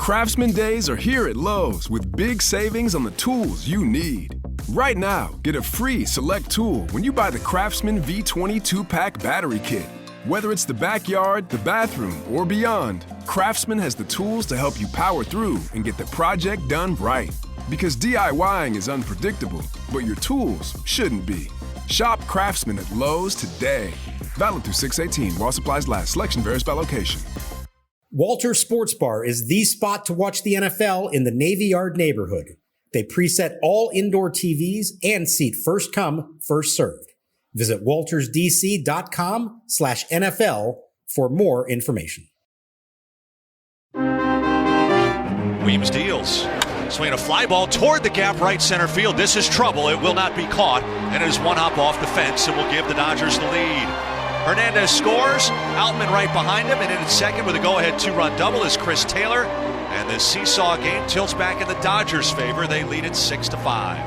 Craftsman Days are here at Lowe's with big savings on the tools you need. Right now, get a free select tool when you buy the Craftsman V20 2-pack battery kit. Whether it's the backyard, the bathroom, or beyond, Craftsman has the tools to help you power through and get the project done right. Because DIYing is unpredictable, but your tools shouldn't be. Shop Craftsman at Lowe's today. Valid through 6/18 while supplies last. Selection varies by location. Walter Sports Bar is the spot to watch the NFL in the Navy Yard neighborhood. They preset all indoor TVs and seat first come, first served. Visit waltersdc.com/NFL for more information. Weems deals. Swinging a fly ball toward the gap right center field. This is trouble. It will not be caught. And it is one hop off the fence and will give the Dodgers the lead. Hernandez scores. Outman right behind him. And in second with a go-ahead two-run double is Chris Taylor. And the seesaw game tilts back in the Dodgers' favor. They lead it 6-5.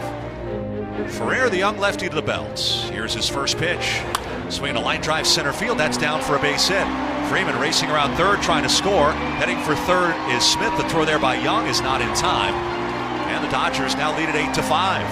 Ferrer, the young lefty to the belt. Here's his first pitch. Swinging a line drive center field. That's down for a base hit. Freeman racing around third, trying to score. Heading for third is Smith. The throw there by Young is not in time. And the Dodgers now lead it 8-5.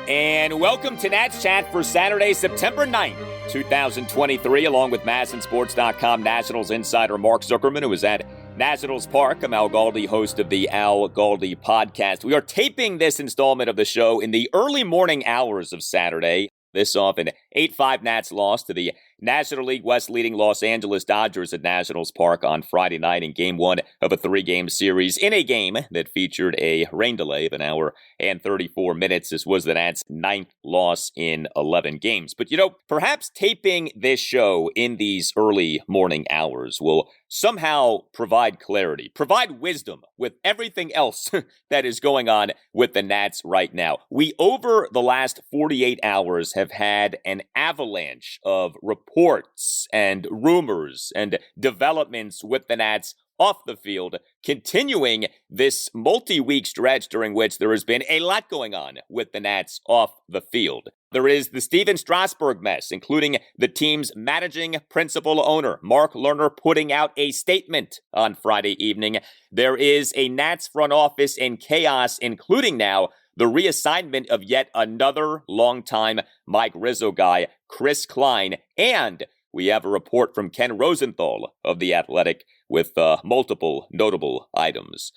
And welcome to Nats Chat for Saturday, September 9th, 2023, along with MASNsports.com Nationals insider Mark Zuckerman, who is at Nationals Park. I'm Al Galdi, host of the Al Galdi podcast. We are taping this installment of the show in the early morning hours of Saturday. This off an 8-5 Nats loss to the National League West leading Los Angeles Dodgers at Nationals Park on Friday night in Game 1 of a 3-game series in a game that featured a rain delay of an hour and 34 minutes. This was the Nats' 9th loss in 11 games. But, perhaps taping this show in these early morning hours will somehow provide clarity, provide wisdom with everything else that is going on with the Nats right now. We, over the last 48 hours, have had an avalanche of reports and rumors and developments with the Nats off the field, continuing this multi-week stretch during which there has been a lot going on with the Nats off the field. There is the Stephen Strasburg mess, including the team's managing principal owner, Mark Lerner, putting out a statement on Friday evening. There is a Nats front office in chaos, including now the reassignment of yet another longtime Mike Rizzo guy, Kris Kline, and we have a report from Ken Rosenthal of The Athletic with multiple notable items.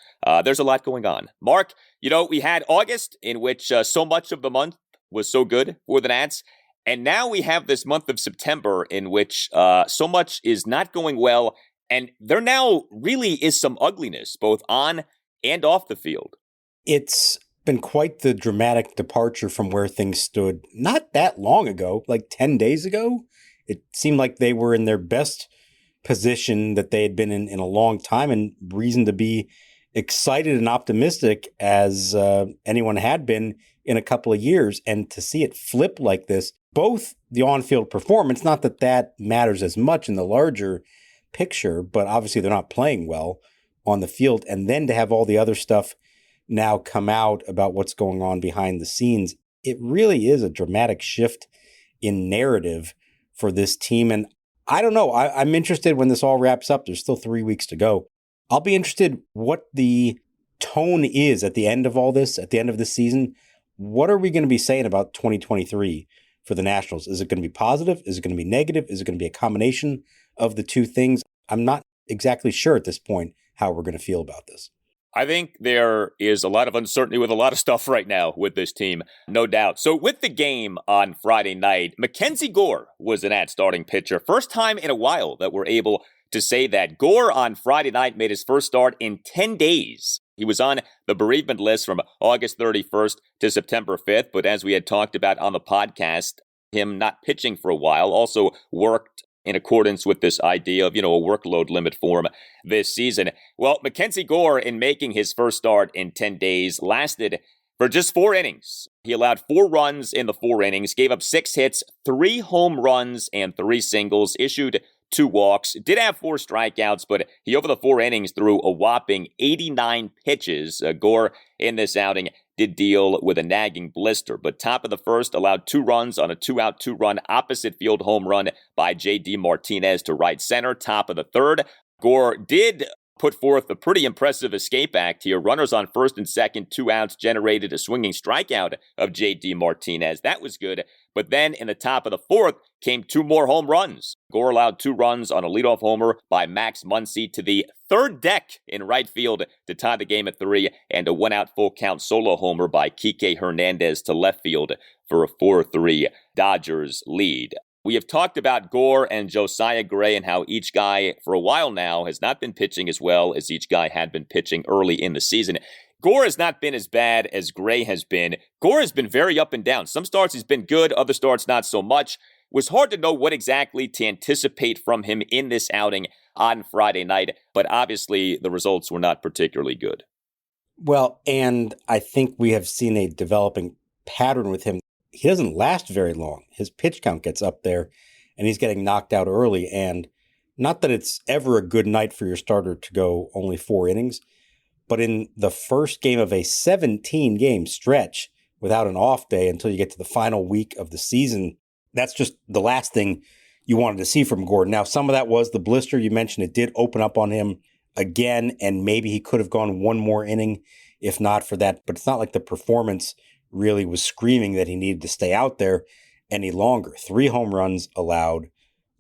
There's a lot going on. Mark, we had August, in which so much of the month was so good for the Nats, and now we have this month of September in which so much is not going well, and there now really is some ugliness, both on and off the field. It's been quite the dramatic departure from where things stood not that long ago, like 10 days ago. It seemed like they were in their best position that they had been in a long time, and reason to be excited and optimistic as anyone had been in a couple of years. And to see it flip like this, both the on-field performance, not that that matters as much in the larger picture, but obviously they're not playing well on the field. And then to have all the other stuff now come out about what's going on behind the scenes, it really is a dramatic shift in narrative for this team. And I don't know, I'm interested when this all wraps up. There's still 3 weeks to go. I'll be interested what the tone is at the end of all this, at the end of this season. What are we going to be saying about 2023 for the Nationals? Is it going to be positive? Is it going to be negative? Is it going to be a combination of the two things? I'm not exactly sure at this point how we're going to feel about this. I think there is a lot of uncertainty with a lot of stuff right now with this team, no doubt. So with the game on Friday night, MacKenzie Gore was the Nats starting pitcher. First time in a while that we're able to say that. Gore on Friday night made his first start in 10 days. He was on the bereavement list from August 31st to September 5th, but as we had talked about on the podcast, him not pitching for a while also worked in accordance with this idea of, a workload limit for him this season. Well, MacKenzie Gore, in making his first start in 10 days, lasted for just 4 innings. He allowed 4 runs in the 4 innings, gave up 6 hits, 3 home runs, and 3 singles, issued 2 walks, did have 4 strikeouts, but he, over the 4 innings, threw a whopping 89 pitches. Gore, in this outing, did deal with a nagging blister, but top of the first allowed 2 runs on a 2-out 2-run opposite field home run by J.D. Martinez to right center. Top of the third, Gore did put forth a pretty impressive escape act here. Runners on first and second, 2 outs, generated a swinging strikeout of J.D. Martinez. That was good. But then in the top of the fourth came 2 more home runs. Gore allowed 2 runs on a leadoff homer by Max Muncy to the third deck in right field to tie the game at 3, and a 1-out full count solo homer by Kike Hernandez to left field for a 4-3 Dodgers lead. We have talked about Gore and Josiah Gray and how each guy for a while now has not been pitching as well as each guy had been pitching early in the season. Gore has not been as bad as Gray has been. Gore has been very up and down. Some starts he's been good, other starts not so much. It was hard to know what exactly to anticipate from him in this outing on Friday night, but obviously the results were not particularly good. Well, and I think we have seen a developing pattern with him. He doesn't last very long. His pitch count gets up there and he's getting knocked out early. And not that it's ever a good night for your starter to go only 4 innings, but in the first game of a 17-game stretch without an off day until you get to the final week of the season, that's just the last thing you wanted to see from Gordon. Now, some of that was the blister you mentioned. It did open up on him again, and maybe he could have gone 1 more inning if not for that. But it's not like the performance really was screaming that he needed to stay out there any longer. 3 home runs allowed,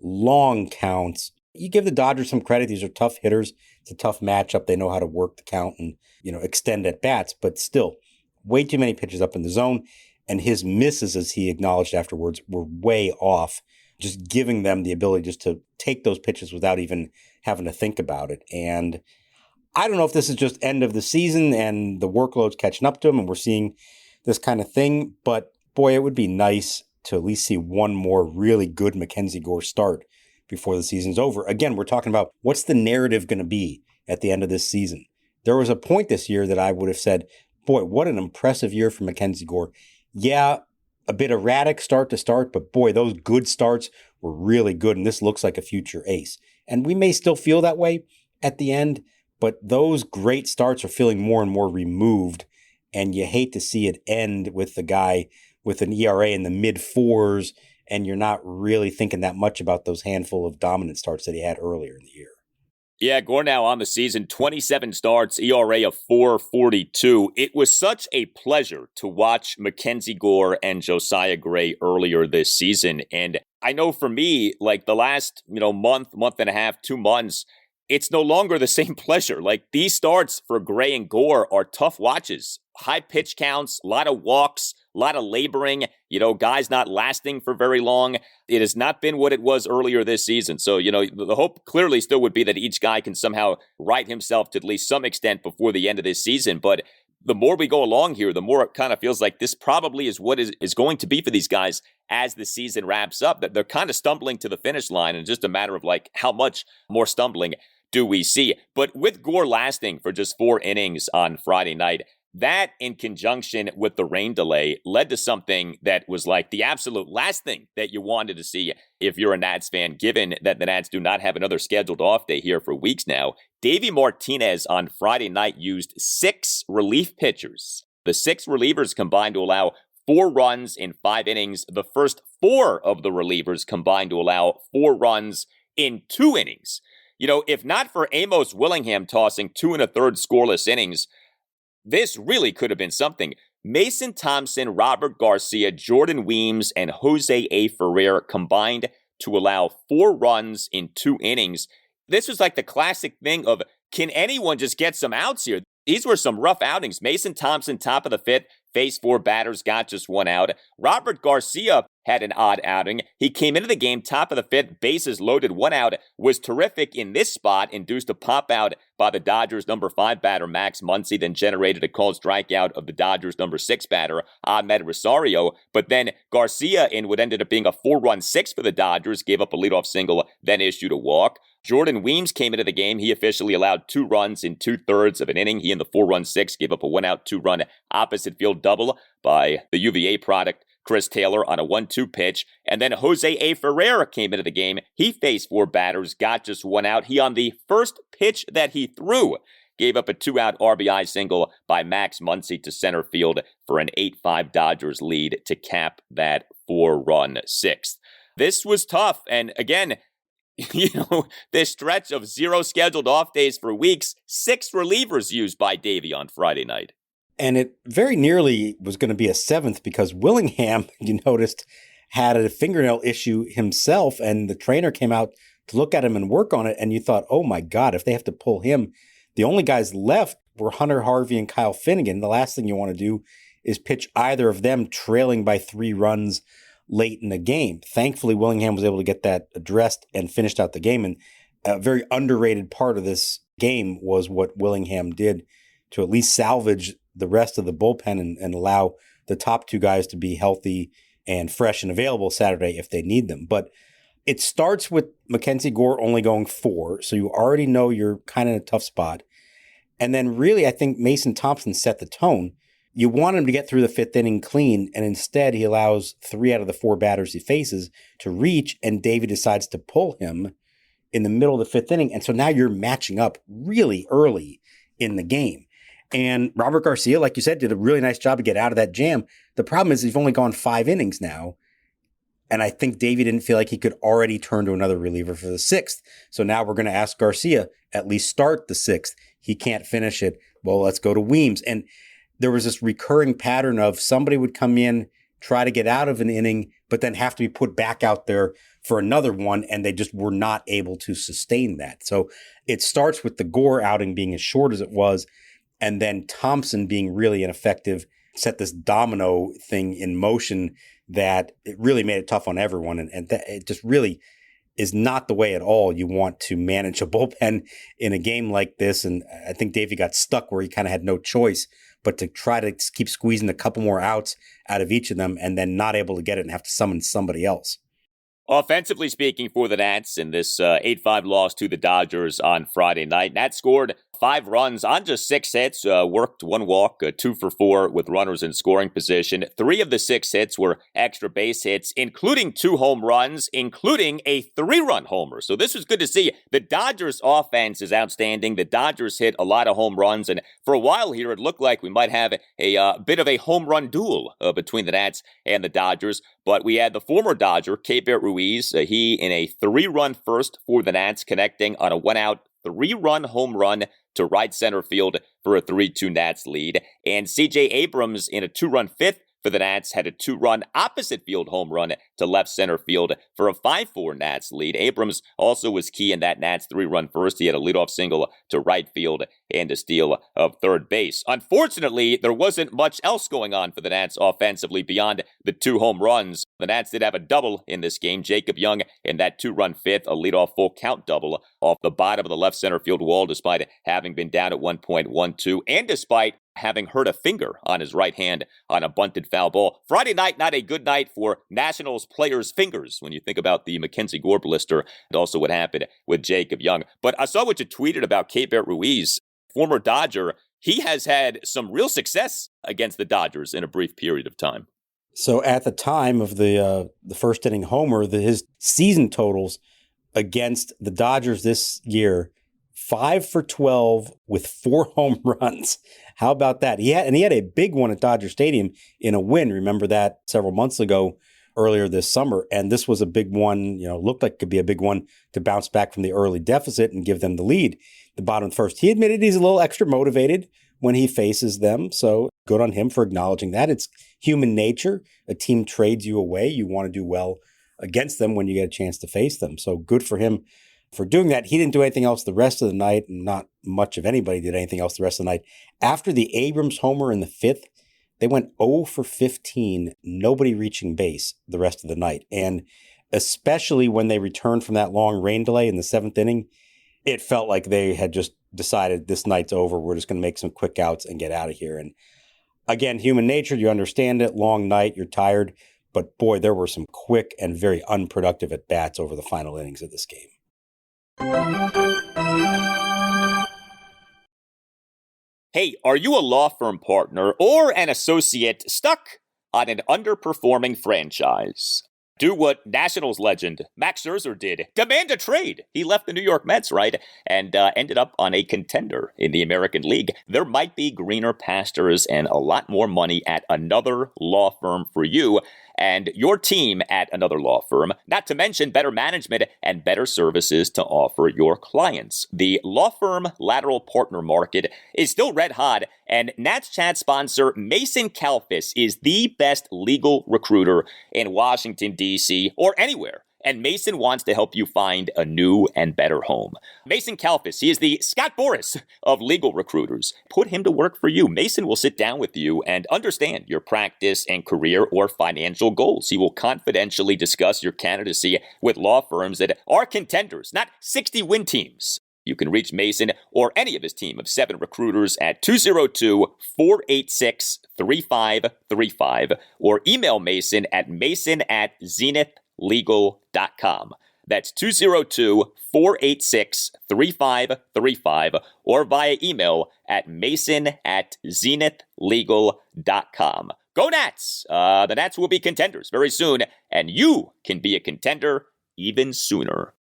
long counts. You give the Dodgers some credit. These are tough hitters. It's a tough matchup. They know how to work the count and, extend at bats, but still way too many pitches up in the zone. And his misses, as he acknowledged afterwards, were way off, just giving them the ability just to take those pitches without even having to think about it. And I don't know if this is just end of the season and the workload's catching up to him and we're seeing this kind of thing, but boy, it would be nice to at least see 1 more really good MacKenzie Gore start before the season's over. Again, we're talking about what's the narrative going to be at the end of this season. There was a point this year that I would have said, boy, what an impressive year for MacKenzie Gore. Yeah, a bit erratic start to start, but boy, those good starts were really good, and this looks like a future ace. And we may still feel that way at the end, but those great starts are feeling more and more removed. And you hate to see it end with the guy with an ERA in the mid-4s, and you're not really thinking that much about those handful of dominant starts that he had earlier in the year. Yeah, Gore now on the season, 27 starts, ERA of 4.42. It was such a pleasure to watch MacKenzie Gore and Josiah Gray earlier this season. And I know for me, like the last, month and a half, 2 months, it's no longer the same pleasure. Like these starts for Gray and Gore are tough watches. High pitch counts, a lot of walks, a lot of laboring, guys not lasting for very long. It has not been what it was earlier this season. So, the hope clearly still would be that each guy can somehow right himself to at least some extent before the end of this season. But the more we go along here, the more it kind of feels like this probably is what is going to be for these guys as the season wraps up. That they're kind of stumbling to the finish line, and just a matter of like how much more stumbling do we see. But with Gore lasting for just 4 innings on Friday night, that in conjunction with the rain delay led to something that was like the absolute last thing that you wanted to see if you're a Nats fan, given that the Nats do not have another scheduled off day here for weeks now. Davey Martinez on Friday night used 6 relief pitchers. The 6 relievers combined to allow 4 runs in 5 innings. The first 4 of the relievers combined to allow 4 runs in 2 innings. If not for Amos Willingham tossing 2 1/3 scoreless innings, this really could have been something. Mason Thompson, Robert Garcia, Jordan Weems, and Jose A. Ferrer combined to allow 4 runs in 2 innings. This was like the classic thing of, can anyone just get some outs here? These were some rough outings. Mason Thompson, top of the 5th, faced 4 batters, got just 1 out. Robert Garcia had an odd outing. He came into the game top of the 5th, bases loaded, 1 out, was terrific in this spot, induced a pop out by the Dodgers' number 5 batter, Max Muncy, then generated a called strikeout of the Dodgers' number 6 batter, Ahmed Rosario. But then Garcia, in what ended up being a 4-run 6 for the Dodgers, gave up a leadoff single, then issued a walk. Jordan Weems came into the game. He officially allowed 2 runs in 2/3 of an inning. He in the 4-run 6 gave up a 1-out, 2-run opposite field double by the UVA product, Chris Taylor, on a 1-2 pitch. And then Jose A. Ferrer came into the game. He faced 4 batters, got just 1 out. He, on the first pitch that he threw, gave up a 2-out RBI single by Max Muncy to center field for an 8-5 Dodgers lead to cap that 4-run 6th. This was tough. And again, this stretch of 0 scheduled off days for weeks, 6 relievers used by Davey on Friday night. And it very nearly was going to be a 7th because Willingham, you noticed, had a fingernail issue himself, and the trainer came out to look at him and work on it, and you thought, oh my God, if they have to pull him, the only guys left were Hunter Harvey and Kyle Finnegan. The last thing you want to do is pitch either of them trailing by 3 runs late in the game. Thankfully, Willingham was able to get that addressed and finished out the game, and a very underrated part of this game was what Willingham did to at least salvage the rest of the bullpen and allow the top 2 guys to be healthy and fresh and available Saturday if they need them. But it starts with MacKenzie Gore only going 4, so you already know you're kind of in a tough spot. And then really, I think Mason Thompson set the tone. You want him to get through the 5th inning clean, and instead he allows 3 out of the 4 batters he faces to reach, and Davey decides to pull him in the middle of the 5th inning. And so now you're matching up really early in the game. And Robert Garcia, like you said, did a really nice job to get out of that jam. The problem is he's only gone 5 innings now. And I think Davey didn't feel like he could already turn to another reliever for the 6th. So now we're going to ask Garcia, at least start the 6th. He can't finish it. Well, let's go to Weems. And there was this recurring pattern of somebody would come in, try to get out of an inning, but then have to be put back out there for another one. And they just were not able to sustain that. So it starts with the Gore outing being as short as it was. And then Thompson being really ineffective, set this domino thing in motion that it really made it tough on everyone. And it just really is not the way at all you want to manage a bullpen in a game like this. And I think Davey got stuck where he kind of had no choice but to try to keep squeezing a couple more outs out of each of them and then not able to get it and have to summon somebody else. Offensively speaking for the Nats in this 8-5 loss to the Dodgers on Friday night, Nats scored 5 runs on just 6 hits, worked 1 walk, 2 for 4 with runners in scoring position. 3 of the 6 hits were extra base hits, including 2 home runs, including a 3-run homer. So this was good to see. The Dodgers offense is outstanding. The Dodgers hit a lot of home runs, and for a while here, it looked like we might have a bit of a home run duel between the Nats and the Dodgers. But we had the former Dodger, Keibert Ruiz, he in a 3-run first for the Nats, connecting on a 1-out 3-run home run to right center field for a 3-2 Nats lead. And C.J. Abrams in a 2-run 5th for the Nats had a 2-run opposite field home run to left center field for a 5-4 Nats lead. Abrams also was key in that Nats 3-run first. He had a leadoff single to right field and a steal of third base. Unfortunately, there wasn't much else going on for the Nats offensively beyond the 2 home runs. The Nats did have a double in this game. Jacob Young in that 2-run 5th, a leadoff full count double off the bottom of the left center field wall, despite having been down at 1.12 and despite having hurt a finger on his right hand on a bunted foul ball. Friday night, not a good night for Nationals players' fingers when you think about the MacKenzie Gore blister and also what happened with Jacob Young. But I saw what you tweeted about Keibert Ruiz, former Dodger. He has had some real success against the Dodgers in a brief period of time. So at the time of the first inning homer, his season totals against the Dodgers this year, 5 for 12 with 4 home runs. How about that? He had a big one at Dodger Stadium in a win. Remember that several months ago, earlier this summer. And this was a big one, looked like it could be a big one to bounce back from the early deficit and give them the lead. The bottom of the first. He admitted he's a little extra motivated when he faces them. So good on him for acknowledging that. It's human nature. A team trades you away. You want to do well against them when you get a chance to face them. So good for him for doing that. He didn't do anything else the rest of the night, and not much of anybody did anything else the rest of the night. After the Abrams homer in the 5th, they went 0 for 15, nobody reaching base the rest of the night. And especially when they returned from that long rain delay in the 7th inning, it felt like they had just decided this night's over. We're just going to make some quick outs and get out of here. And again, human nature, you understand it. Long night, you're tired. But boy, there were some quick and very unproductive at-bats over the final innings of this game. Hey, are you a law firm partner or an associate stuck on an underperforming franchise? Do what Nationals legend Max Scherzer did. Demand a trade. He left the New York Mets, right? And ended up on a contender in the American League. There might be greener pastures and a lot more money at another law firm for you. and your team at another law firm, not to mention better management and better services to offer your clients. The law firm lateral partner market is still red hot, and Nats Chat sponsor Mason Kalfas is the best legal recruiter in Washington, D.C., or anywhere. And Mason wants to help you find a new and better home. Mason Kalfas, he is the Scott Boras of legal recruiters. Put him to work for you. Mason will sit down with you and understand your practice and career or financial goals. He will confidentially discuss your candidacy with law firms that are contenders, not 60-win teams. You can reach Mason or any of his team of 7 recruiters at 202-486-3535 or email Mason at mason@zenithlegal.com. That's 202-486-3535 or via email at mason@zenithlegal.com. Go Nats! The Nats will be contenders very soon, and you can be a contender even sooner.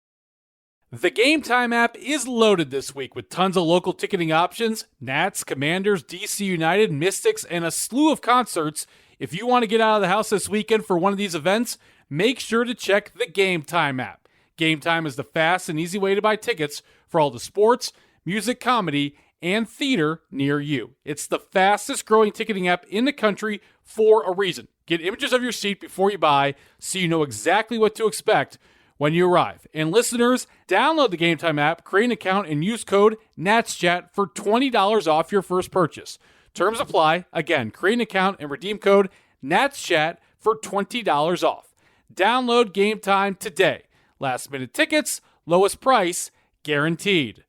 The Game Time app is loaded this week with tons of local ticketing options, Nats, Commanders, DC United, Mystics, and a slew of concerts. If you want to get out of the house this weekend for one of these events, make sure to check the Game Time app. Game Time is the fast and easy way to buy tickets for all the sports, music, comedy, and theater near you. It's the fastest growing ticketing app in the country for a reason. Get images of your seat before you buy so you know exactly what to expect when you arrive. And listeners, download the Game Time app, create an account, and use code NATSCHAT for $20 off your first purchase. Terms apply. Again, create an account and redeem code NATSCHAT for $20 off. Download Game Time today. Last minute tickets, lowest price, guaranteed.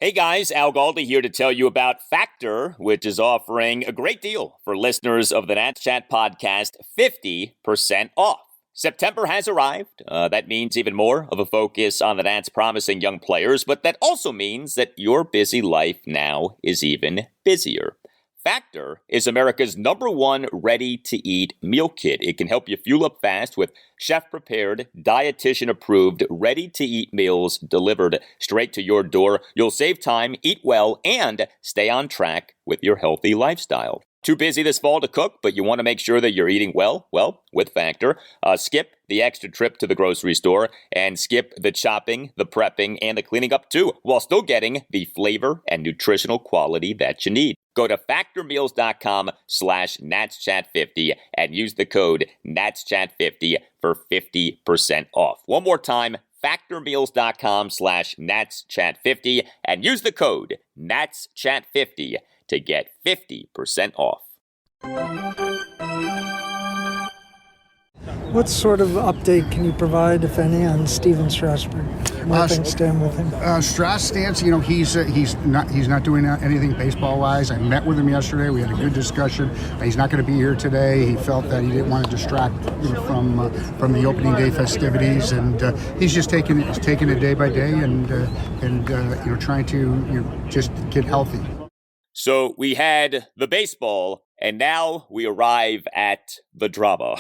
Hey guys, Al Galdi here to tell you about Factor, which is offering a great deal for listeners of the Nats Chat podcast, 50% off. September has arrived. That means even more of a focus on the Nats' promising young players, but that also means that your busy life now is even busier. Factor is America's #1 ready-to-eat meal kit. It can help you fuel up fast with chef-prepared, dietitian-approved, ready-to-eat meals delivered straight to your door. You'll save time, eat well, and stay on track with your healthy lifestyle. Too busy this fall to cook, but you want to make sure that you're eating well? Well, with Factor, skip the extra trip to the grocery store and skip the chopping, the prepping, and the cleaning up too, while still getting the flavor and nutritional quality that you need. Go to factormeals.com/NatsChat50 and use the code NatsChat50 for 50% off. One more time, factormeals.com/NatsChat50 and use the code NatsChat50 to get 50% off. What sort of update can you provide, if any, on Stephen Strasburg? Where things stand with him? Strass stance, he's not doing anything baseball-wise. I met with him yesterday. We had a good discussion. He's not going to be here today. He felt that he didn't want to distract from the opening day festivities, and he's just taking it day by day and trying to just get healthy. So we had the baseball, and now we arrive at the drama.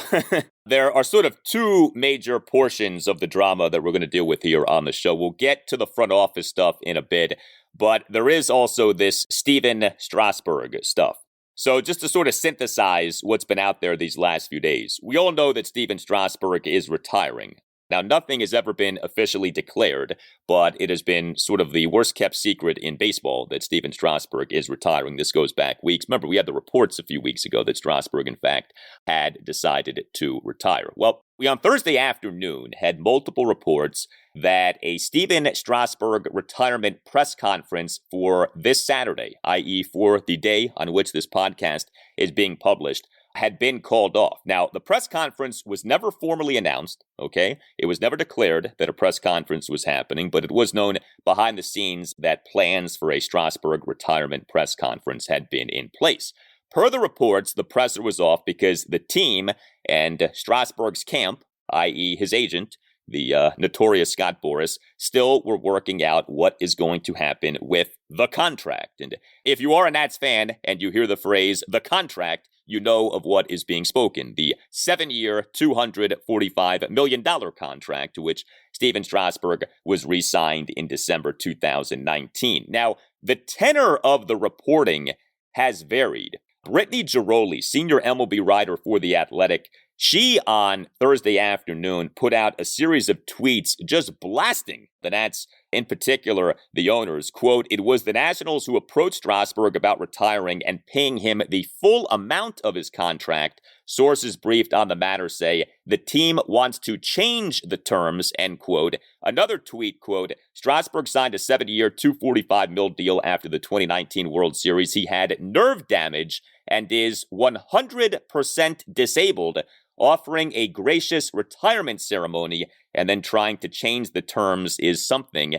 There are sort of 2 major portions of the drama that we're going to deal with here on the show. We'll get to the front office stuff in a bit, but there is also this Stephen Strasburg stuff. So just to sort of synthesize what's been out there these last few days, we all know that Stephen Strasburg is retiring. Now, nothing has ever been officially declared, but it has been sort of the worst-kept secret in baseball that Stephen Strasburg is retiring. This goes back weeks. Remember, we had the reports a few weeks ago that Strasburg, in fact, had decided to retire. Well, we on Thursday afternoon had multiple reports that a Stephen Strasburg retirement press conference for this Saturday, i.e. for the day on which this podcast is being published, had been called off. Now, the press conference was never formally announced, okay? It was never declared that a press conference was happening, but it was known behind the scenes that plans for a Strasburg retirement press conference had been in place. Per the reports, the presser was off because the team and Strasburg's camp, i.e. his agent, the notorious Scott Boras, still were working out what is going to happen with the contract. And if you are a Nats fan and you hear the phrase, the contract, you know of what is being spoken. The 7-year, $245 million contract to which Stephen Strasburg was re-signed in December 2019. Now, the tenor of the reporting has varied. Brittany Giroli, senior MLB writer for The Athletic, she on Thursday afternoon put out a series of tweets just blasting the Nats, in particular the owners. Quote, "It was the Nationals who approached Strasburg about retiring and paying him the full amount of his contract. Sources briefed on the matter say the team wants to change the terms," end quote. Another tweet, quote, "Strasburg signed a 7-year, $245 million deal after the 2019 World Series. He had nerve damage and is 100% disabled, offering a gracious retirement ceremony and then trying to change the terms is something,"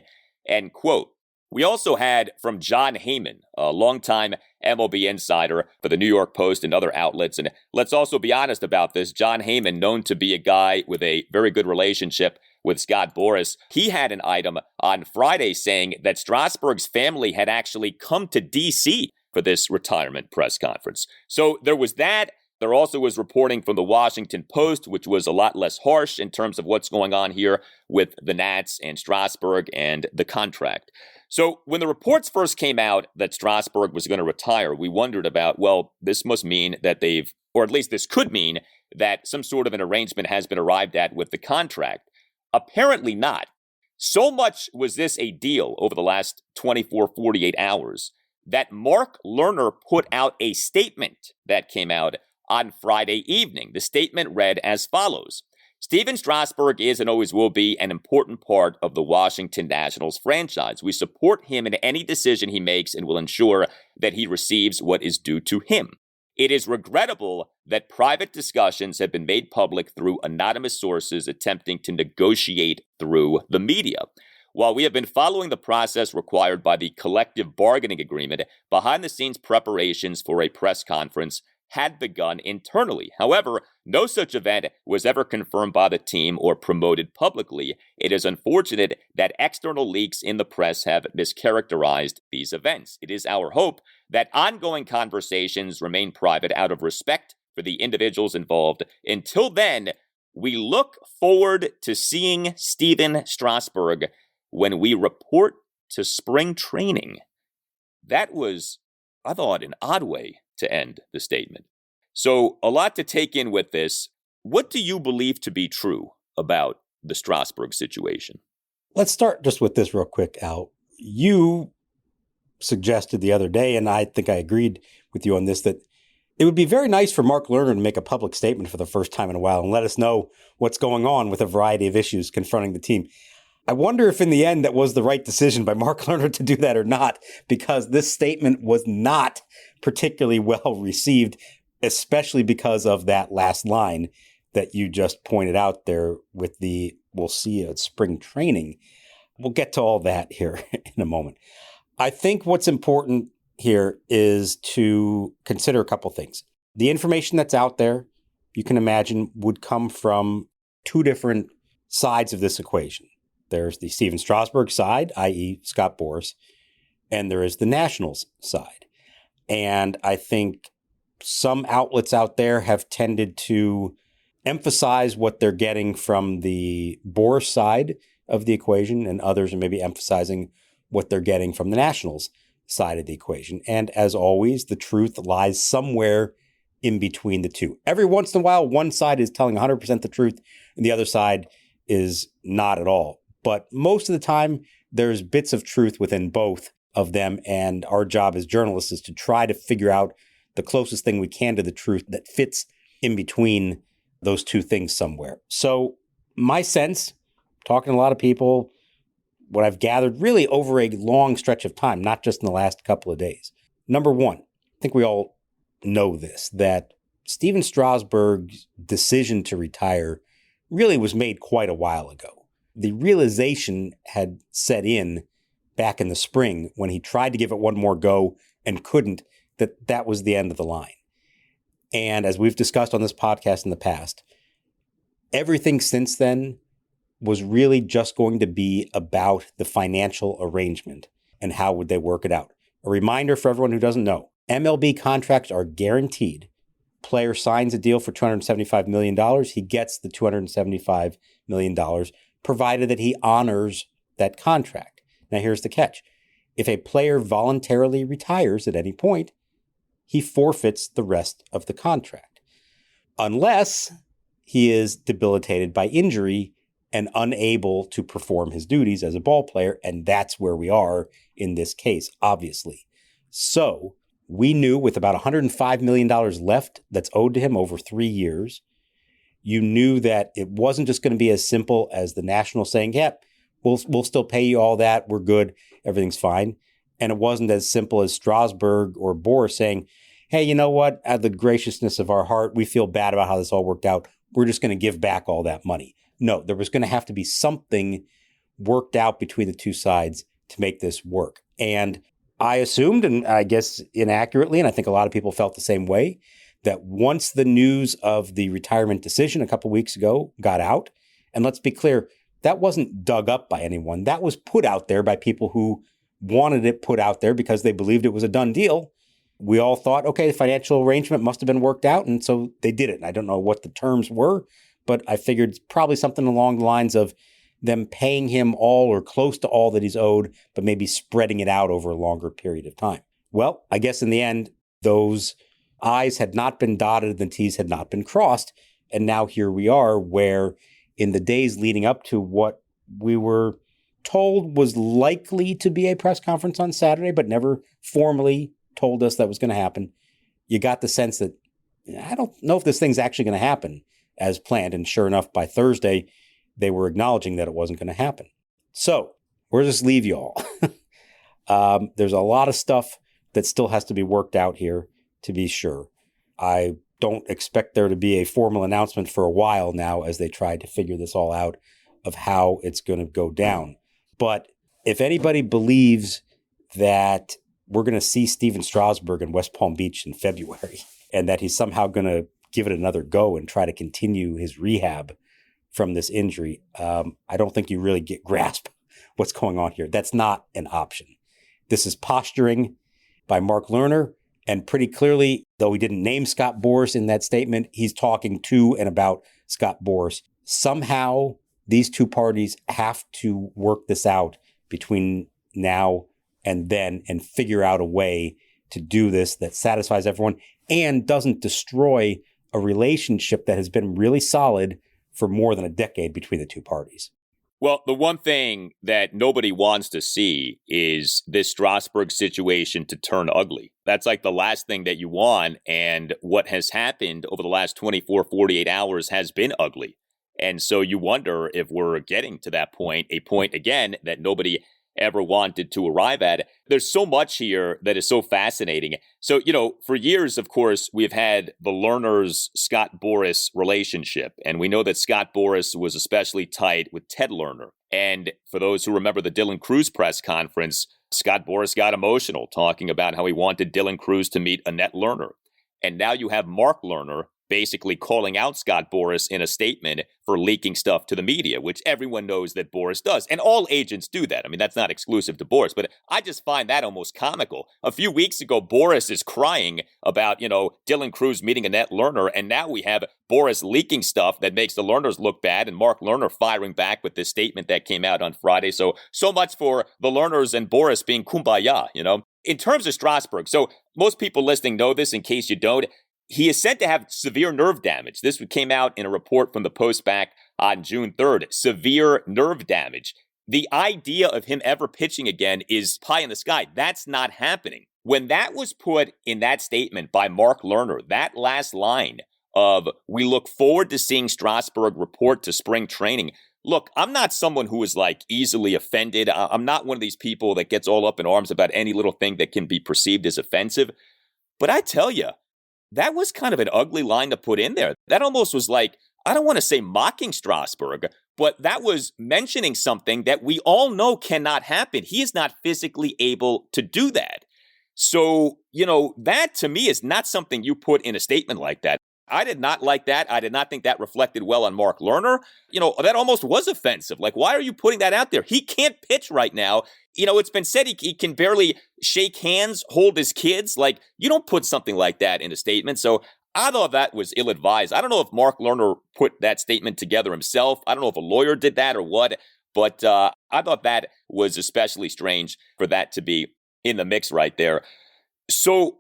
end quote. We also had from Jon Heyman, a longtime MLB insider for the New York Post and other outlets. And let's also be honest about this. Jon Heyman, known to be a guy with a very good relationship with Scott Boras, he had an item on Friday saying that Strasburg's family had actually come to D.C. for this retirement press conference. So there was that. There also was reporting from the Washington Post, which was a lot less harsh in terms of what's going on here with the Nats and Strasburg and the contract. So when the reports first came out that Strasburg was going to retire, we wondered about, well, this must mean that or at least this could mean that some sort of an arrangement has been arrived at with the contract. Apparently not. So much was this a deal over the last 24, 48 hours that Mark Lerner put out a statement that came out on Friday evening. The statement read as follows: "Stephen Strasburg is and always will be an important part of the Washington Nationals franchise. We support him in any decision he makes and will ensure that he receives what is due to him. It is regrettable that private discussions have been made public through anonymous sources attempting to negotiate through the media. While we have been following the process required by the collective bargaining agreement, behind-the-scenes preparations for a press conference had begun internally. However, no such event was ever confirmed by the team or promoted publicly. It is unfortunate that external leaks in the press have mischaracterized these events. It is our hope that ongoing conversations remain private out of respect for the individuals involved. Until then, we look forward to seeing Stephen Strasburg when we report to spring training." That was, I thought, an odd way to end the statement. So a lot to take in with this. What do you believe to be true about the Strasburg situation? Let's start just with this real quick, Al. You suggested the other day, and I think I agreed with you on this, that it would be very nice for Mark Lerner to make a public statement for the first time in a while and let us know what's going on with a variety of issues confronting the team. I wonder if in the end that was the right decision by Mark Lerner to do that or not, because this statement was not particularly well received, especially because of that last line that you just pointed out there with the "we'll see you at spring training." We'll get to all that here in a moment. I think what's important here is to consider a couple things. The information that's out there, you can imagine, would come from two different sides of this equation. There's the Stephen Strasburg side, i.e. Scott Boras, and there is the Nationals side. And I think some outlets out there have tended to emphasize what they're getting from the Boras side of the equation, and others are maybe emphasizing what they're getting from the Nationals side of the equation. And as always, the truth lies somewhere in between the two. Every once in a while, one side is telling 100% the truth, and the other side is not at all. But most of the time, there's bits of truth within both of them, and our job as journalists is to try to figure out the closest thing we can to the truth that fits in between those two things somewhere. So my sense, talking to a lot of people, what I've gathered really over a long stretch of time, not just in the last couple of days. Number one, I think we all know this, that Stephen Strasburg's decision to retire really was made quite a while ago. The realization had set in back in the spring when he tried to give it one more go and couldn't, that was the end of the line. And as we've discussed on this podcast in the past, everything since then was really just going to be about the financial arrangement and how would they work it out. A reminder for everyone who doesn't know, MLB contracts are guaranteed. Player signs a deal for $275 million. He gets the $275 million, provided that he honors that contract. Now, here's the catch. If a player voluntarily retires at any point, he forfeits the rest of the contract. Unless he is debilitated by injury and unable to perform his duties as a ball player, and that's where we are in this case, obviously. So we knew with about $105 million left that's owed to him over 3 years, you knew that it wasn't just going to be as simple as the Nationals saying, yep, we'll still pay you all that, we're good, everything's fine. And it wasn't as simple as Strasburg or Boras saying, hey, you know what, out of the graciousness of our heart, we feel bad about how this all worked out. We're just going to give back all that money. No, there was going to have to be something worked out between the two sides to make this work. And I assumed, and I guess inaccurately, and I think a lot of people felt the same way, that once the news of the retirement decision a couple weeks ago got out, and let's be clear, that wasn't dug up by anyone. That was put out there by people who wanted it put out there because they believed it was a done deal. We all thought, okay, the financial arrangement must have been worked out, and so they did it. And I don't know what the terms were, but I figured probably something along the lines of them paying him all or close to all that he's owed, but maybe spreading it out over a longer period of time. Well, I guess in the end, those I's had not been dotted and the T's had not been crossed. And now here we are, where in the days leading up to what we were told was likely to be a press conference on Saturday, but never formally told us that was going to happen, you got the sense that I don't know if this thing's actually going to happen as planned. And sure enough, by Thursday, they were acknowledging that it wasn't going to happen. So where does this leave you all? There's a lot of stuff that still has to be worked out here, to be sure. I don't expect there to be a formal announcement for a while now as they try to figure this all out of how it's going to go down. But if anybody believes that we're going to see Stephen Strasburg in West Palm Beach in February and that he's somehow going to give it another go and try to continue his rehab from this injury, I don't think you really grasp what's going on here. That's not an option. This is posturing by Mark Lerner. And pretty clearly, though he didn't name Scott Boras in that statement, he's talking to and about Scott Boras. Somehow, these two parties have to work this out between now and then and figure out a way to do this that satisfies everyone and doesn't destroy a relationship that has been really solid for more than a decade between the two parties. Well, the one thing that nobody wants to see is this Strasburg situation to turn ugly. That's like the last thing that you want. And what has happened over the last 24, 48 hours has been ugly. And so you wonder if we're getting to that point, a point, again, that nobody ever wanted to arrive at. There's so much here that is so fascinating. So, for years, of course, we've had the Lerners-Scott Boras relationship. And we know that Scott Boras was especially tight with Ted Lerner. And for those who remember the Dylan Cruz press conference, Scott Boras got emotional talking about how he wanted Dylan Cruz to meet Annette Lerner. And now you have Mark Lerner basically calling out Scott Boras in a statement for leaking stuff to the media, which everyone knows that Boras does. And all agents do that. I mean, that's not exclusive to Boras, but I just find that almost comical. A few weeks ago, Boras is crying about, Dylan Cruz meeting Annette Lerner, and now we have Boras leaking stuff that makes the Lerners look bad, and Mark Lerner firing back with this statement that came out on Friday. So much for the Lerners and Boras being kumbaya, In terms of Strasburg, so most people listening know this. In case you don't, he is said to have severe nerve damage. This came out in a report from the Post back on June 3rd. Severe nerve damage. The idea of him ever pitching again is pie in the sky. That's not happening. When that was put in that statement by Mark Lerner, that last line of, we look forward to seeing Strasburg report to spring training. Look, I'm not someone who is easily offended. I'm not one of these people that gets all up in arms about any little thing that can be perceived as offensive. But I tell you, that was kind of an ugly line to put in there. That almost was I don't want to say mocking Strasburg, but that was mentioning something that we all know cannot happen. He is not physically able to do that. So, that to me is not something you put in a statement like that. I did not like that. I did not think that reflected well on Mark Lerner. That almost was offensive. Why are you putting that out there? He can't pitch right now. It's been said he can barely shake hands, hold his kids. You don't put something like that in a statement. So I thought that was ill-advised. I don't know if Mark Lerner put that statement together himself. I don't know if a lawyer did that or what. But I thought that was especially strange for that to be in the mix right there. So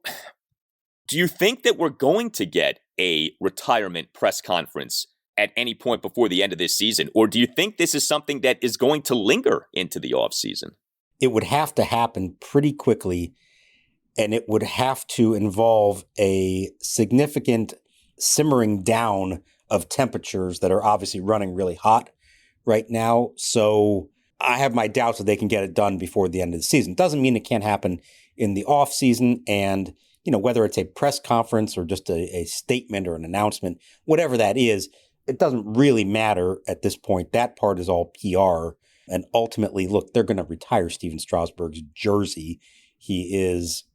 Do you think that we're going to get a retirement press conference at any point before the end of this season? Or do you think this is something that is going to linger into the offseason? It would have to happen pretty quickly, and it would have to involve a significant simmering down of temperatures that are obviously running really hot right now. So I have my doubts that they can get it done before the end of the season. Doesn't mean it can't happen in the off season. And, whether it's a press conference or just a statement or an announcement, whatever that is, it doesn't really matter at this point. That part is all PR. And ultimately, look, they're going to retire Stephen Strasburg's jersey. He is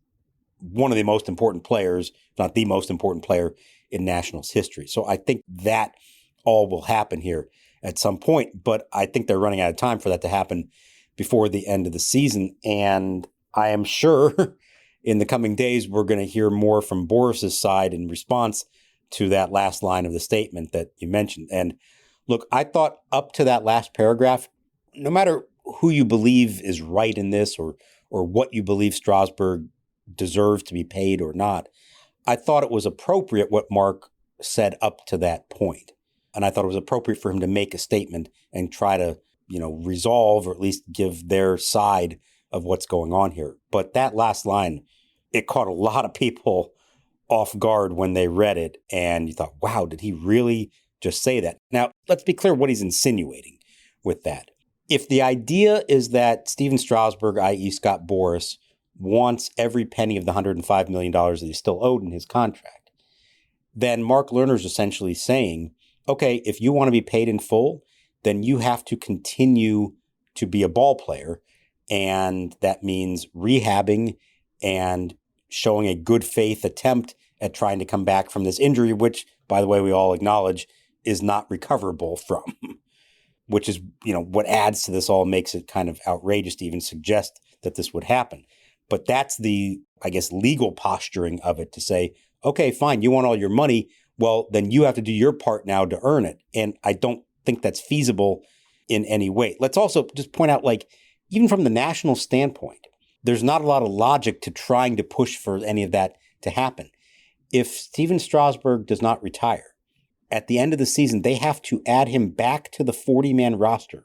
one of the most important players, if not the most important player in Nationals history. So I think that all will happen here at some point, but I think they're running out of time for that to happen before the end of the season. And I am sure in the coming days, we're going to hear more from Boris's side in response to that last line of the statement that you mentioned. And look, I thought up to that last paragraph, no matter who you believe is right in this or what you believe Strasburg deserves to be paid or not, I thought it was appropriate what Mark said up to that point. And I thought it was appropriate for him to make a statement and try to, resolve or at least give their side of what's going on here. But that last line, it caught a lot of people off guard when they read it. And you thought, wow, did he really just say that? Now, let's be clear what he's insinuating with that. If the idea is that Stephen Strasburg, i.e. Scott Boras, wants every penny of the $105 million that he's still owed in his contract, then Mark Lerner is essentially saying, okay, if you want to be paid in full, then you have to continue to be a ball player. And that means rehabbing and showing a good faith attempt at trying to come back from this injury, which, by the way, we all acknowledge is not recoverable from, which is, what adds to this all makes it kind of outrageous to even suggest that this would happen. But that's the, legal posturing of it to say, okay, fine, you want all your money. Well, then you have to do your part now to earn it. And I don't think that's feasible in any way. Let's also just point out, even from the national standpoint, there's not a lot of logic to trying to push for any of that to happen. If Stephen Strasburg does not retire, at the end of the season, they have to add him back to the 40-man roster.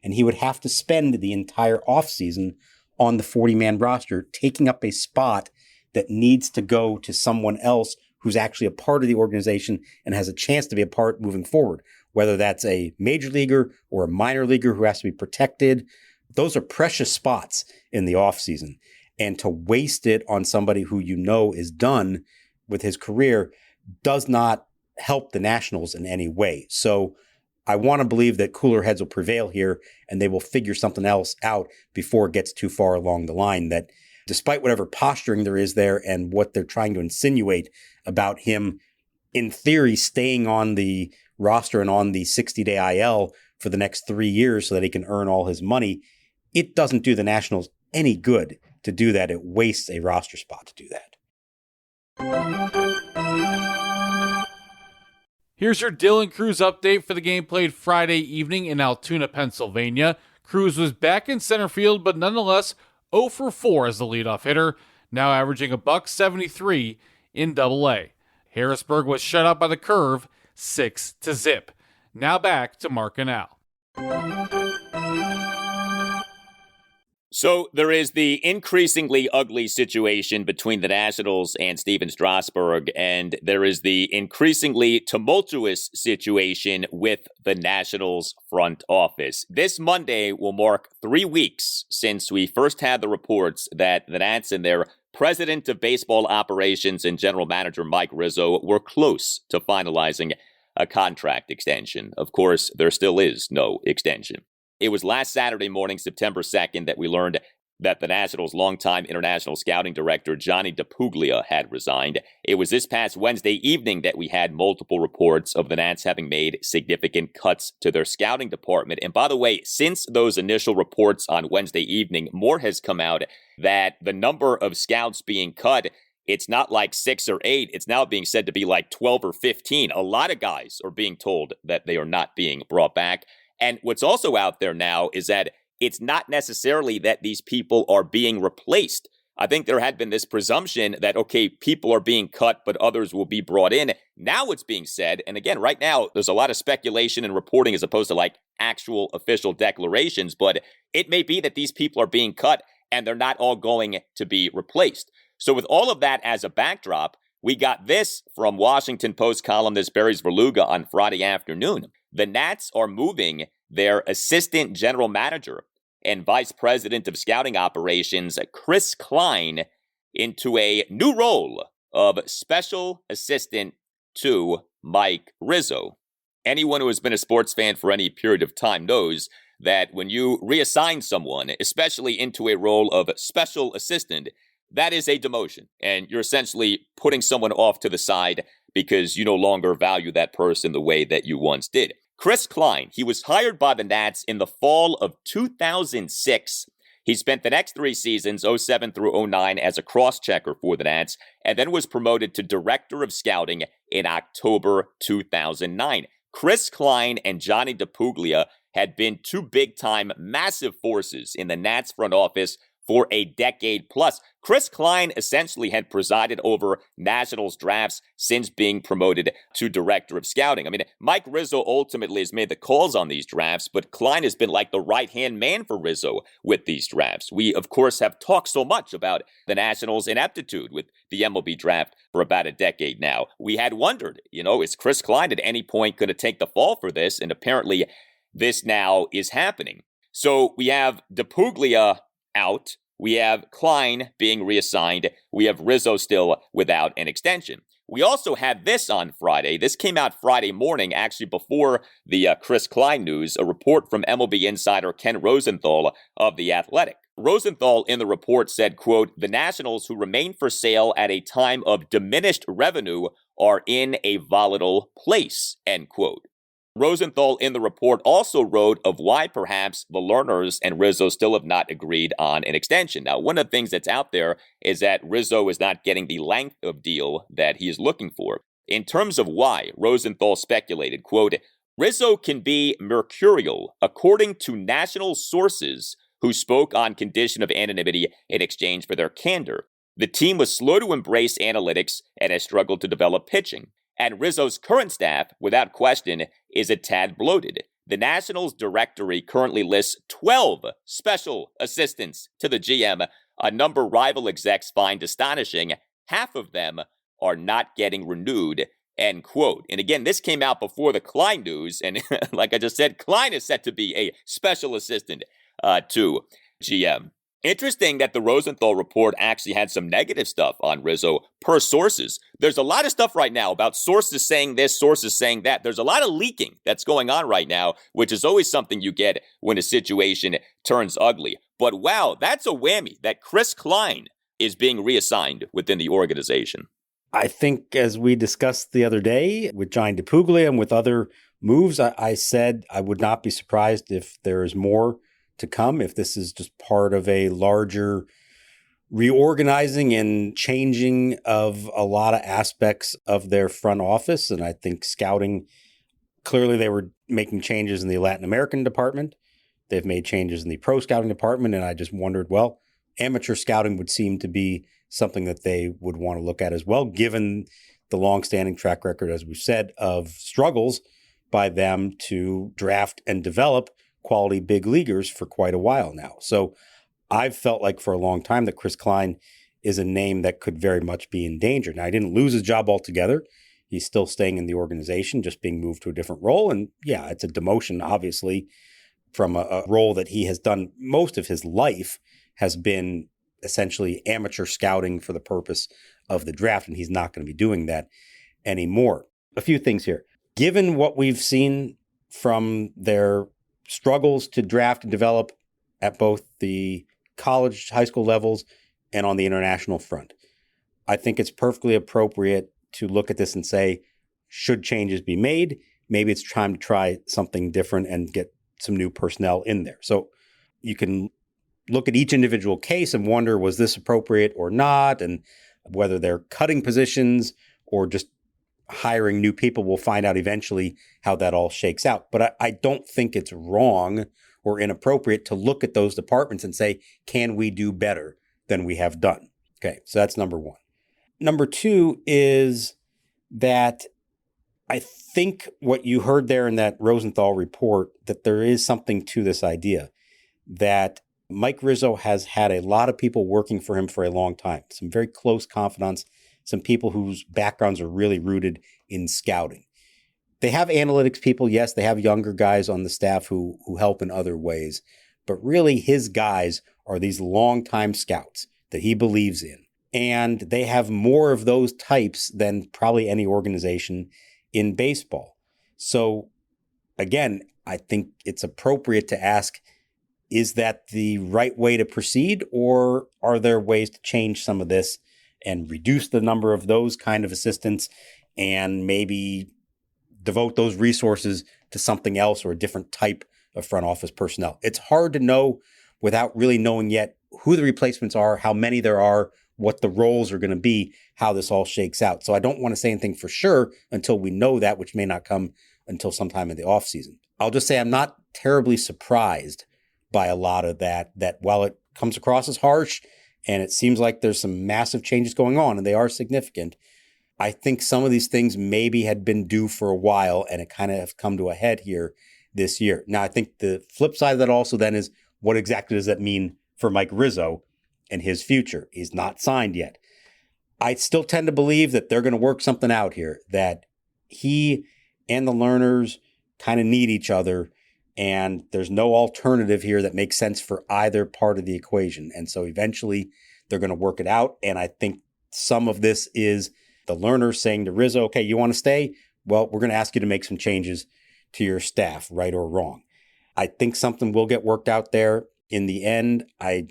And he would have to spend the entire offseason on the 40-man roster, taking up a spot that needs to go to someone else who's actually a part of the organization and has a chance to be a part moving forward, whether that's a major leaguer or a minor leaguer who has to be protected. Those are precious spots in the offseason. And to waste it on somebody who is done with his career does not help the Nationals in any way. So I want to believe that cooler heads will prevail here and they will figure something else out before it gets too far along the line, that despite whatever posturing there is there and what they're trying to insinuate about him, in theory, staying on the roster and on the 60-day IL for the next 3 years so that he can earn all his money, it doesn't do the Nationals any good to do that. It wastes a roster spot to do that. Here's your Dylan Cruz update for the game played Friday evening in Altoona, Pennsylvania. Cruz was back in center field, but nonetheless 0 for 4 as the leadoff hitter, now averaging $173 in Double-A. Harrisburg was shut out by the curve, 6-0. Now back to Mark and Al. So there is the increasingly ugly situation between the Nationals and Stephen Strasburg, and there is the increasingly tumultuous situation with the Nationals front office. This Monday will mark 3 weeks since we first had the reports that the Nats and their president of baseball operations and general manager Mike Rizzo were close to finalizing a contract extension. Of course, there still is no extension. It was last Saturday morning, September 2nd, that we learned that the Nationals' longtime international scouting director, Johnny DePuglia, had resigned. It was this past Wednesday evening that we had multiple reports of the Nats having made significant cuts to their scouting department. And by the way, since those initial reports on Wednesday evening, more has come out that the number of scouts being cut, it's not like 6 or 8. It's now being said to be like 12 or 15. A lot of guys are being told that they are not being brought back. And what's also out there now is that it's not necessarily that these people are being replaced. I think there had been this presumption that, okay, people are being cut, but others will be brought in. Now it's being said, and again, right now, there's a lot of speculation and reporting as opposed to like actual official declarations, but it may be that these people are being cut and they're not all going to be replaced. So with all of that as a backdrop, we got this from Washington Post columnist Barry Svrluga on Friday afternoon. The Nats are moving their assistant general manager and vice president of scouting operations, Kris Kline, into a new role of special assistant to Mike Rizzo. Anyone who has been a sports fan for any period of time knows that when you reassign someone, especially into a role of special assistant, that is a demotion. And you're essentially putting someone off to the side because you no longer value that person the way that you once did. Kris Kline, he was hired by the Nats in the fall of 2006. He spent the next 3 seasons, 07 through 09, as a cross-checker for the Nats, and then was promoted to director of scouting in October 2009. Kris Kline and Johnny DePuglia had been 2 big-time, massive forces in the Nats front office for a decade plus. Kris Kline essentially had presided over Nationals drafts since being promoted to director of scouting. I mean, Mike Rizzo ultimately has made the calls on these drafts, but Kline has been like the right-hand man for Rizzo with these drafts. We, of course, have talked so much about the Nationals' ineptitude with the MLB draft for about a decade now. We had wondered, is Kris Kline at any point going to take the fall for this? And apparently this now is happening. So we have DePuglia out. We have Kline being reassigned. We have Rizzo still without an extension. We also had this on Friday. This came out Friday morning, actually before the Kris Kline news, a report from MLB insider Ken Rosenthal of The Athletic. Rosenthal in the report said, quote, "The Nationals, who remain for sale at a time of diminished revenue, are in a volatile place," end quote. Rosenthal in the report also wrote of why perhaps the Lerners and Rizzo still have not agreed on an extension. Now, one of the things that's out there is that Rizzo is not getting the length of deal that he is looking for. In terms of why, Rosenthal speculated, quote, "Rizzo can be mercurial, according to national sources who spoke on condition of anonymity in exchange for their candor. The team was slow to embrace analytics and has struggled to develop pitching. And Rizzo's current staff, without question, is a tad bloated. The Nationals directory currently lists 12 special assistants to the GM, a number rival execs find astonishing. Half of them are not getting renewed," end quote. And again, this came out before the Kline news, and like I just said, Kline is set to be a special assistant to GM. Interesting that the Rosenthal report actually had some negative stuff on Rizzo per sources. There's a lot of stuff right now about sources saying this, sources saying that. There's a lot of leaking that's going on right now, which is always something you get when a situation turns ugly. But wow, that's a whammy that Kris Kline is being reassigned within the organization. I think as we discussed the other day with Johnny DePuglia and with other moves, I said I would not be surprised if there is more to come, if this is just part of a larger reorganizing and changing of a lot of aspects of their front office. And I think scouting, clearly they were making changes in the Latin American department. They've made changes in the pro scouting department. And I just wondered, well, amateur scouting would seem to be something that they would want to look at as well, given the longstanding track record, as we've said, of struggles by them to draft and develop quality big leaguers for quite a while now. So I've felt like for a long time that Kris Kline is a name that could very much be in danger. Now, he didn't lose his job altogether. He's still staying in the organization, just being moved to a different role. And yeah, it's a demotion, obviously, from a role that he has done most of his life, has been essentially amateur scouting for the purpose of the draft. And he's not going to be doing that anymore. A few things here. Given what we've seen from their struggles to draft and develop at both the college, high school levels and on the international front, I think it's perfectly appropriate to look at this and say, should changes be made? Maybe it's time to try something different and get some new personnel in there. So you can look at each individual case and wonder, was this appropriate or not? And whether they're cutting positions or just hiring new people, we'll find out eventually how that all shakes out. But I don't think it's wrong or inappropriate to look at those departments and say, can we do better than we have done? Okay, so that's number one. Number two is that I think what you heard there in that Rosenthal report, that there is something to this idea that Mike Rizzo has had a lot of people working for him for a long time, some very close confidants, some people whose backgrounds are really rooted in scouting. They have analytics people. Yes, they have younger guys on the staff who help in other ways. But really, his guys are these longtime scouts that he believes in. And they have more of those types than probably any organization in baseball. So, again, I think it's appropriate to ask, is that the right way to proceed? Or are there ways to change some of this and reduce the number of those kind of assistants and maybe devote those resources to something else or a different type of front office personnel? It's hard to know without really knowing yet who the replacements are, how many there are, what the roles are going to be, how this all shakes out. So I don't want to say anything for sure until we know that, which may not come until sometime in the offseason. I'll just say I'm not terribly surprised by a lot of that while it comes across as harsh and it seems like there's some massive changes going on and they are significant, I think some of these things maybe had been due for a while and it kind of have come to a head here this year. Now, I think the flip side of that also then is what exactly does that mean for Mike Rizzo and his future? He's not signed yet. I still tend to believe that they're going to work something out here, that he and the Lerners kind of need each other and there's no alternative here that makes sense for either part of the equation. And so eventually they're going to work it out. And I think some of this is the Lerner saying to Rizzo, okay, you want to stay? Well, we're going to ask you to make some changes to your staff, right or wrong. I think something will get worked out there in the end. I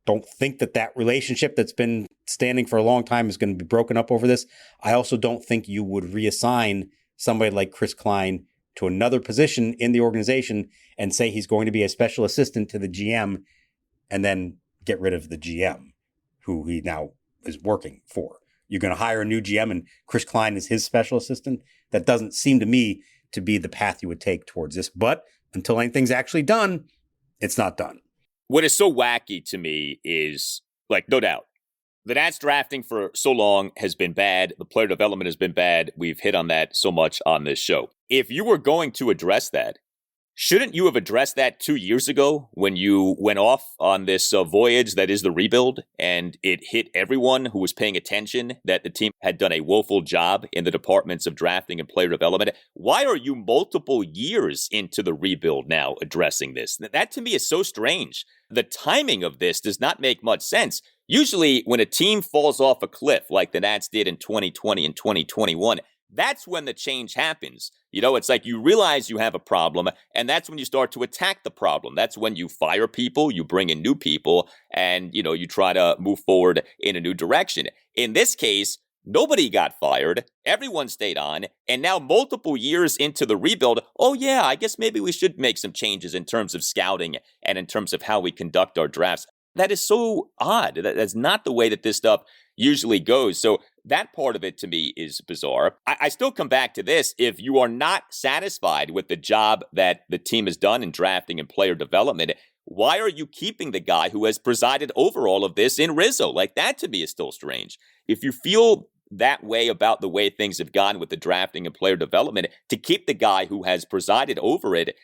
don't think that relationship that's been standing for a long time is going to be broken up over this. I also don't think you would reassign somebody like Kris Kline to another position in the organization and say he's going to be a special assistant to the GM and then get rid of the GM who he now is working for. You're going to hire a new GM and Kris Kline is his special assistant. That doesn't seem to me to be the path you would take towards this. But until anything's actually done, it's not done. What is so wacky to me is, like, no doubt, the Nats drafting for so long has been bad. The player development has been bad. We've hit on that so much on this show. If you were going to address that, shouldn't you have addressed that 2 years ago when you went off on this voyage that is the rebuild and it hit everyone who was paying attention that the team had done a woeful job in the departments of drafting and player development? Why are you multiple years into the rebuild now addressing this? That to me is so strange. The timing of this does not make much sense. Usually when a team falls off a cliff like the Nats did in 2020 and 2021, that's when the change happens. You know, it's like you realize you have a problem, and that's when you start to attack the problem. That's when you fire people, you bring in new people, and, you know, you try to move forward in a new direction. In this case, nobody got fired. Everyone stayed on. And now multiple years into the rebuild, oh, yeah, I guess maybe we should make some changes in terms of scouting and in terms of how we conduct our drafts. That is so odd. That's not the way that this stuff usually goes. So that part of it to me is bizarre. I still come back to this. If you are not satisfied with the job that the team has done in drafting and player development, why are you keeping the guy who has presided over all of this in Rizzo? Like, that to me is still strange. If you feel that way about the way things have gone with the drafting and player development, to keep the guy who has presided over it,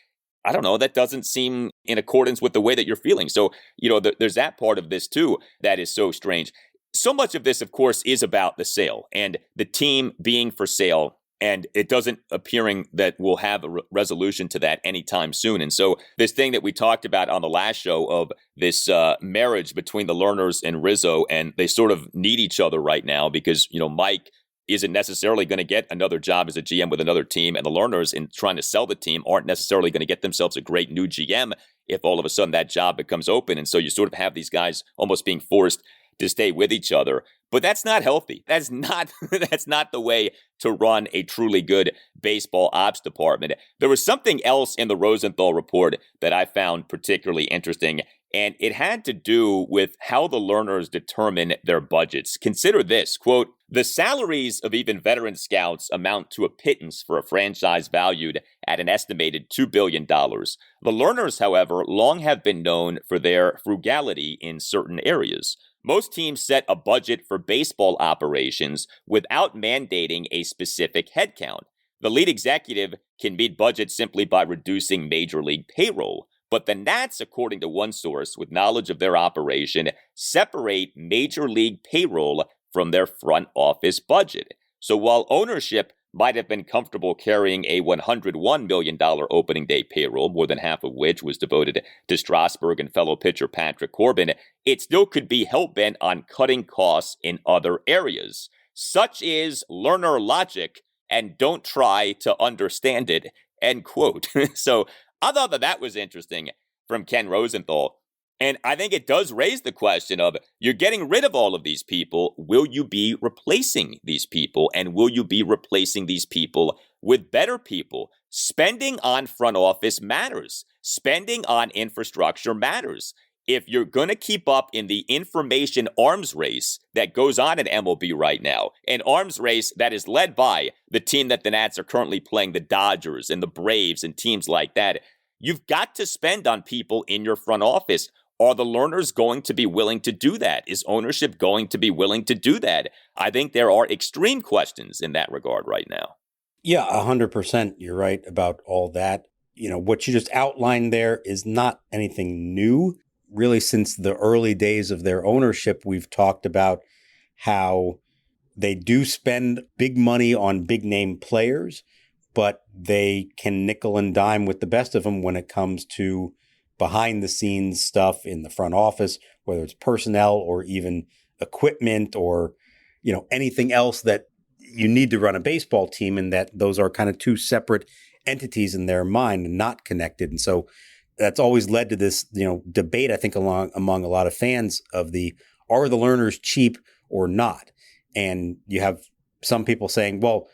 I don't know, that doesn't seem in accordance with the way that you're feeling. So, you know, there's that part of this too that is so strange. So much of this, of course, is about the sale and the team being for sale. And it doesn't appearing that we'll have a resolution to that anytime soon. And so this thing that we talked about on the last show of this marriage between the Lerners and Rizzo, and they sort of need each other right now because, you know, Mike isn't necessarily going to get another job as a GM with another team, and the Lerners in trying to sell the team aren't necessarily going to get themselves a great new GM if all of a sudden that job becomes open. And so you sort of have these guys almost being forced to stay with each other. But that's not healthy. That's not the way to run a truly good baseball ops department. There was something else in the Rosenthal report that I found particularly interesting, and it had to do with how the Lerners determine their budgets. Consider this, quote, "The salaries of even veteran scouts amount to a pittance for a franchise valued at an estimated $2 billion. The Lerners, however, long have been known for their frugality in certain areas. Most teams set a budget for baseball operations without mandating a specific headcount. The lead executive can meet budget simply by reducing major league payroll. But the Nats, according to one source with knowledge of their operation, separate major league payroll from their front office budget. So while ownership might have been comfortable carrying a $101 million opening day payroll, more than half of which was devoted to Strasburg and fellow pitcher Patrick Corbin, it still could be hell-bent on cutting costs in other areas. Such is Lerner logic, and don't try to understand it, end quote. So I thought that was interesting from Ken Rosenthal. And I think it does raise the question of, you're getting rid of all of these people. Will you be replacing these people? And will you be replacing these people with better people? Spending on front office matters. Spending on infrastructure matters. If you're going to keep up in the information arms race that goes on in MLB right now, an arms race that is led by the team that the Nats are currently playing, the Dodgers and the Braves and teams like that, you've got to spend on people in your front office. Are the Lerners going to be willing to do that? Is ownership going to be willing to do that? I think there are extreme questions in that regard right now. Yeah, 100%. You're right about all that. You know, what you just outlined there is not anything new. Really, since the early days of their ownership, we've talked about how they do spend big money on big name players, but they can nickel and dime with the best of them when it comes to behind the scenes stuff in the front office, whether it's personnel or even equipment or, you know, anything else that you need to run a baseball team, and that those are kind of two separate entities in their mind and not connected. And so that's always led to this, you know, debate, I think, among a lot of fans of are the Lerners cheap or not? And you have some people saying, well,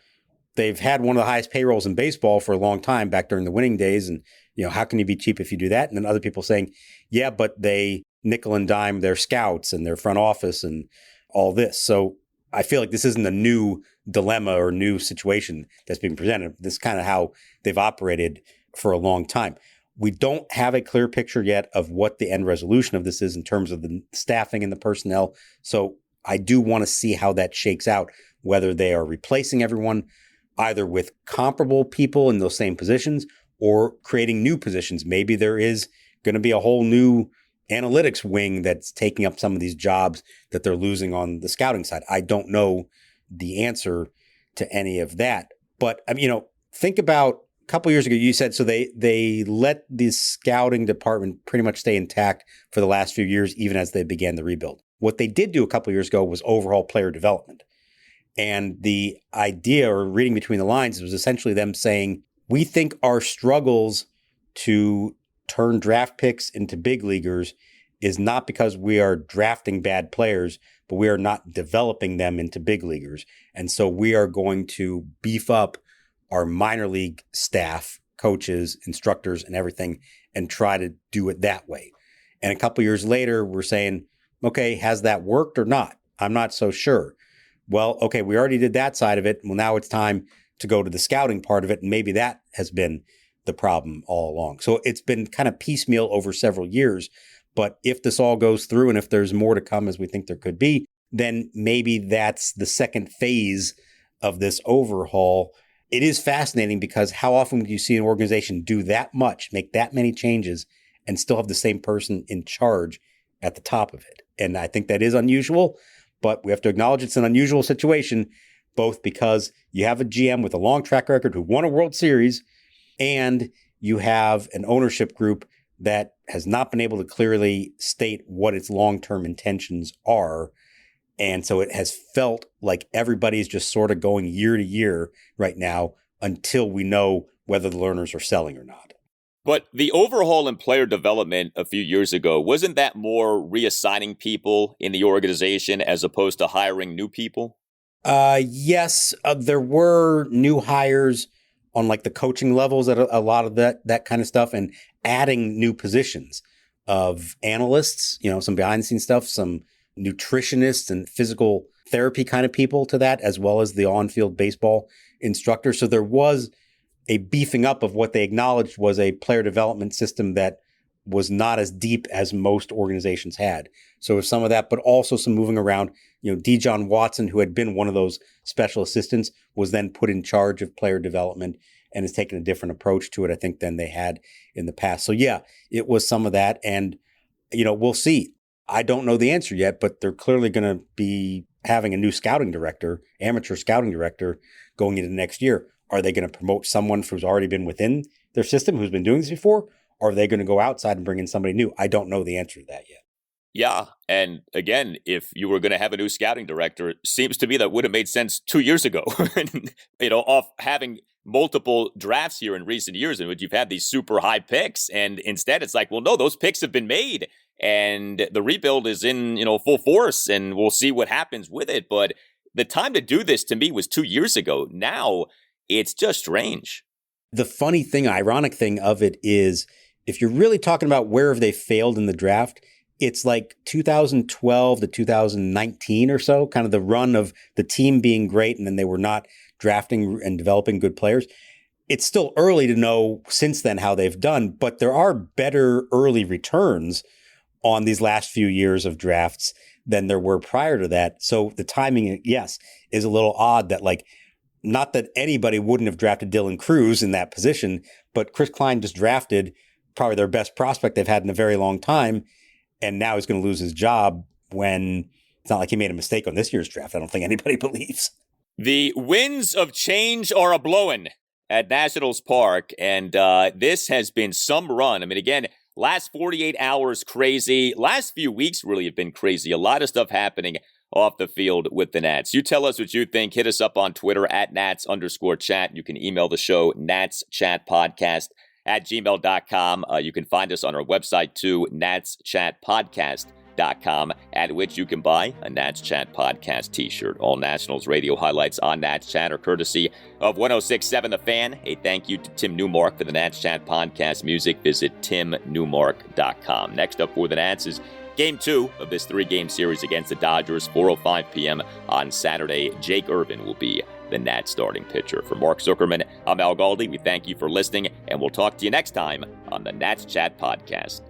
they've had one of the highest payrolls in baseball for a long time back during the winning days. And, you know, how can you be cheap if you do that? And then other people saying, yeah, but they nickel and dime their scouts and their front office and all this. So I feel like this isn't a new dilemma or new situation that's being presented. This is kind of how they've operated for a long time. We don't have a clear picture yet of what the end resolution of this is in terms of the staffing and the personnel. So I do want to see how that shakes out, whether they are replacing everyone either with comparable people in those same positions or creating new positions. Maybe there is going to be a whole new analytics wing that's taking up some of these jobs that they're losing on the scouting side. I don't know the answer to any of that. But, I mean, you know, think about a couple years ago, you said, so they let the scouting department pretty much stay intact for the last few years, even as they began the rebuild. What they did do a couple years ago was overhaul player development. And the idea, or reading between the lines, was essentially them saying, we think our struggles to turn draft picks into big leaguers is not because we are drafting bad players, but we are not developing them into big leaguers. And so we are going to beef up our minor league staff, coaches, instructors, and everything, and try to do it that way. And a couple years later, we're saying, okay, has that worked or not? I'm not so sure. Well, okay, we already did that side of it. Well, now it's time to go to the scouting part of it. And maybe that has been the problem all along. So it's been kind of piecemeal over several years. But if this all goes through, and if there's more to come, as we think there could be, then maybe that's the second phase of this overhaul. It is fascinating because how often do you see an organization do that much, make that many changes, and still have the same person in charge at the top of it? And I think that is unusual, but we have to acknowledge it's an unusual situation, both because you have a GM with a long track record who won a World Series, and you have an ownership group that has not been able to clearly state what its long-term intentions are. And so it has felt like everybody's just sort of going year to year right now until we know whether the Lerners are selling or not. But the overhaul in player development a few years ago, wasn't that more reassigning people in the organization as opposed to hiring new people? Yes, there were new hires on like the coaching levels at a lot of that kind of stuff, and adding new positions of analysts, you know, some behind the scenes stuff, some nutritionists and physical therapy kind of people to that, as well as the on-field baseball instructor. So there was a beefing up of what they acknowledged was a player development system that was not as deep as most organizations had. So with some of that, but also some moving around, Dijon Watson, who had been one of those special assistants, was then put in charge of player development and has taken a different approach to it, I think, than they had in the past. So yeah, it was some of that. And, we'll see. I don't know the answer yet, but they're clearly going to be having a new scouting director, amateur scouting director, going into next year. Are they going to promote someone who's already been within their system, who's been doing this before? Or are they going to go outside and bring in somebody new? I don't know the answer to that yet. Yeah. And again, if you were going to have a new scouting director, it seems to me that would have made sense 2 years ago, off having multiple drafts here in recent years in which you've had these super high picks. And instead it's like, well, no, those picks have been made and the rebuild is in, full force and we'll see what happens with it. But the time to do this to me was 2 years ago. Now it's just strange. The funny thing, ironic thing of it is, if you're really talking about where have they failed in the draft, it's like 2012 to 2019 or so, kind of the run of the team being great and then they were not drafting and developing good players. It's still early to know since then how they've done, but there are better early returns on these last few years of drafts than there were prior to that. So the timing, yes, is a little odd that not that anybody wouldn't have drafted Dylan Cruz in that position, but Kris Kline just drafted probably their best prospect they've had in a very long time. And now he's going to lose his job when it's not like he made a mistake on this year's draft. I don't think anybody believes. The winds of change are a-blowing at Nationals Park. And this has been some run. I mean, again, last 48 hours, crazy. Last few weeks really have been crazy. A lot of stuff happening off the field with the Nats. You tell us what you think. Hit us up on Twitter at Nats_chat. You can email the show, natschatpodcast@gmail.com. You can find us on our website too, natschatpodcast.com, at which you can buy a Nats Chat Podcast t-shirt. All Nationals radio highlights on Nats Chat are courtesy of 106.7 The Fan. A thank you to Tim Newmark for the Nats Chat Podcast music. Visit timnewmark.com. Next up for the Nats is Game 2 of this 3-game series against the Dodgers, 4:05 p.m. on Saturday. Jake Irvin will be the Nats starting pitcher. For Mark Zuckerman, I'm Al Galdi. We thank you for listening, and we'll talk to you next time on the Nats Chat Podcast.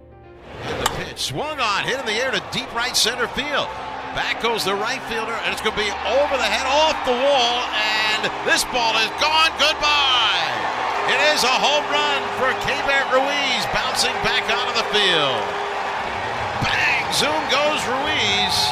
The pitch swung on, hit in the air to deep right center field. Back goes the right fielder, and it's going to be over the head, off the wall, and this ball is gone. Goodbye. It is a home run for Keibert Ruiz, bouncing back onto the field. Bang! Zoom goes Ruiz.